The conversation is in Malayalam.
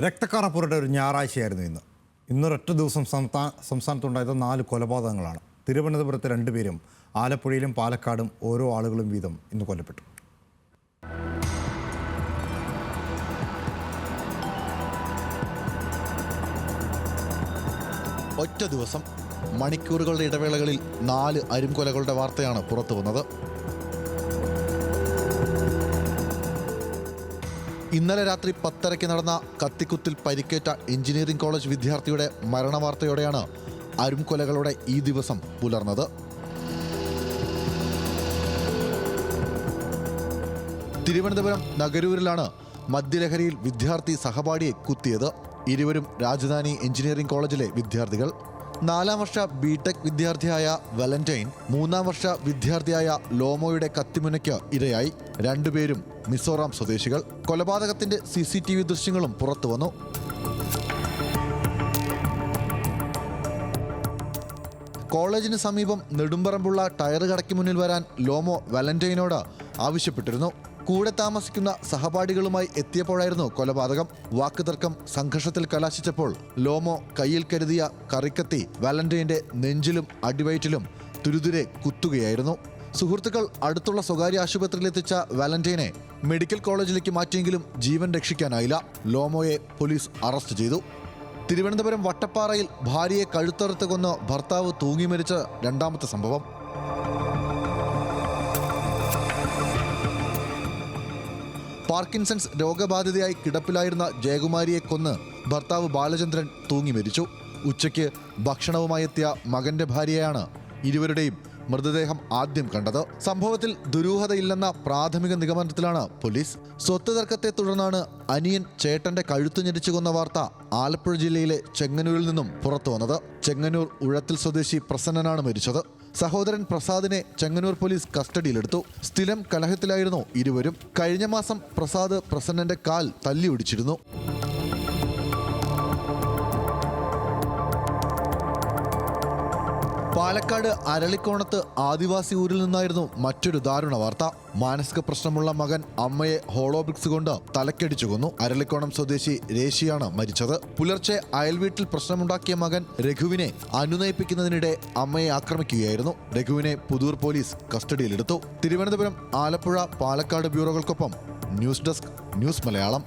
രക്തക്കറപ്പുരയുടെ ഒരു ഞായറാഴ്ചയായിരുന്നു ഇന്നൊരൊറ്റ ദിവസം സംസ്ഥാനത്തുണ്ടായത് 4 കൊലപാതകങ്ങളാണ്. തിരുവനന്തപുരത്ത് 2 പേരും ആലപ്പുഴയിലും പാലക്കാടും ഓരോ ആളുകളും വീതം ഇന്ന് കൊല്ലപ്പെട്ടു. ഒറ്റ ദിവസം മണിക്കൂറുകളുടെ ഇടവേളകളിൽ 4 അരുംകൊലകളുടെ വാർത്തയാണ് പുറത്തു വന്നത്. ഇന്നലെ രാത്രി 10:30 നടന്ന കത്തിക്കുത്തിൽ പരിക്കേറ്റ എഞ്ചിനീയറിംഗ് കോളേജ് വിദ്യാർത്ഥിയുടെ മരണവാർത്തയോടെയാണ് അരുംകൊലകളുടെ ഈ ദിവസം പുലർന്നത്. തിരുവനന്തപുരം നഗരൂരിലാണ് മദ്യലഹരിയിൽ വിദ്യാർത്ഥി സഹപാഠിയെ കുത്തിയത്. ഇരുവരും രാജധാനി എഞ്ചിനീയറിംഗ് കോളേജിലെ വിദ്യാർത്ഥികൾ. 4ാം വർഷ ബിടെക് വിദ്യാർത്ഥിയായ വാലന്റൈൻ 3ാം വർഷ വിദ്യാർത്ഥിയായ ലോമോയുടെ കത്തിമുനയ്ക്ക് ഇരയായി. 2 പേരും മിസോറാം സ്വദേശികൾ. കൊലപാതകത്തിന്റെ CCTV ദൃശ്യങ്ങളും പുറത്തു വന്നു. കോളേജിന് സമീപം നെടുമ്പറമ്പുള്ള ടയർ കടയ്ക്ക് മുന്നിൽ വരാൻ ലോമോ വാലന്റൈനോട് ആവശ്യപ്പെട്ടിരുന്നു. കൂടെ താമസിക്കുന്ന സഹപാഠികളുമായി എത്തിയപ്പോഴായിരുന്നു കൊലപാതകം. വാക്കുതർക്കം സംഘർഷത്തിൽ കലാശിച്ചപ്പോൾ ലോമോ കയ്യിൽ കരുതിയ കറിക്കത്തി വാലന്റൈന്റെ നെഞ്ചിലും അടിവയറ്റിലും തുരുതുരെ കുത്തുകയായിരുന്നു. സുഹൃത്തുക്കൾ അടുത്തുള്ള സ്വകാര്യ ആശുപത്രിയിലെത്തിച്ച വാലന്റൈനെ മെഡിക്കൽ കോളേജിലേക്ക് മാറ്റിയെങ്കിലും ജീവൻ രക്ഷിക്കാനായില്ല. ലോമോയെ പോലീസ് അറസ്റ്റ് ചെയ്തു. തിരുവനന്തപുരം വട്ടപ്പാറയിൽ ഭാര്യയെ കഴുത്തറുത്ത് കൊന്ന് ഭർത്താവ് തൂങ്ങി മരിച്ച 2ാമത്തെ സംഭവം. പാർക്കിൻസൺസ് രോഗബാധിതയായി കിടപ്പിലായിരുന്ന ജയകുമാരിയെ കൊന്ന് ഭർത്താവ് ബാലചന്ദ്രൻ തൂങ്ങി മരിച്ചു. ഉച്ചയ്ക്ക് ഭക്ഷണവുമായി എത്തിയ മകന്റെ ഭാര്യയാണ് ഇരുവരുടെയും മൃതദേഹം ആദ്യം കണ്ടത്. സംഭവത്തിൽ ദുരൂഹതയില്ലെന്ന പ്രാഥമിക നിഗമനത്തിലാണ് പോലീസ്. സ്വത്ത് തർക്കത്തെ തുടർന്നാണ് അനിയൻ ചേട്ടന്റെ കഴുത്തു ഞെരിച്ചു കൊന്ന വാർത്ത ആലപ്പുഴ ജില്ലയിലെ ചെങ്ങന്നൂരിൽ നിന്നും പുറത്തു വന്നത്. ചെങ്ങന്നൂർ ഉഴത്തിൽ സ്വദേശി പ്രസന്നനാണ് മരിച്ചത്. സഹോദരൻ പ്രസാദിനെ ചെങ്ങന്നൂർ പോലീസ് കസ്റ്റഡിയിലെടുത്തു. സ്ഥിരം കലഹത്തിലായിരുന്നു ഇരുവരും. കഴിഞ്ഞ മാസം പ്രസാദ് പ്രസന്നന്റെ കാൽ തല്ലിയൊടിച്ചിരുന്നു. പാലക്കാട് അരളിക്കോണത്ത് ആദിവാസി ഊരിൽ നിന്നായിരുന്നു മറ്റൊരു ദാരുണ വാർത്ത. മാനസിക പ്രശ്നമുള്ള മകൻ അമ്മയെ ഹോളോബ്രിക്സ് കൊണ്ട് തലക്കടിച്ചു കൊന്നു. അരളിക്കോണം സ്വദേശി രേഷിയാണ് മരിച്ചത്. പുലർച്ചെ അയൽവീട്ടിൽ പ്രശ്നമുണ്ടാക്കിയ മകൻ രഘുവിനെ അനുനയിപ്പിക്കുന്നതിനിടെ അമ്മയെ ആക്രമിക്കുകയായിരുന്നു. രഘുവിനെ പുതൂർ പോലീസ് കസ്റ്റഡിയിലെടുത്തു. തിരുവനന്തപുരം, ആലപ്പുഴ, പാലക്കാട് ബ്യൂറോകൾക്കൊപ്പം ന്യൂസ് ഡെസ്ക്, ന്യൂസ് മലയാളം.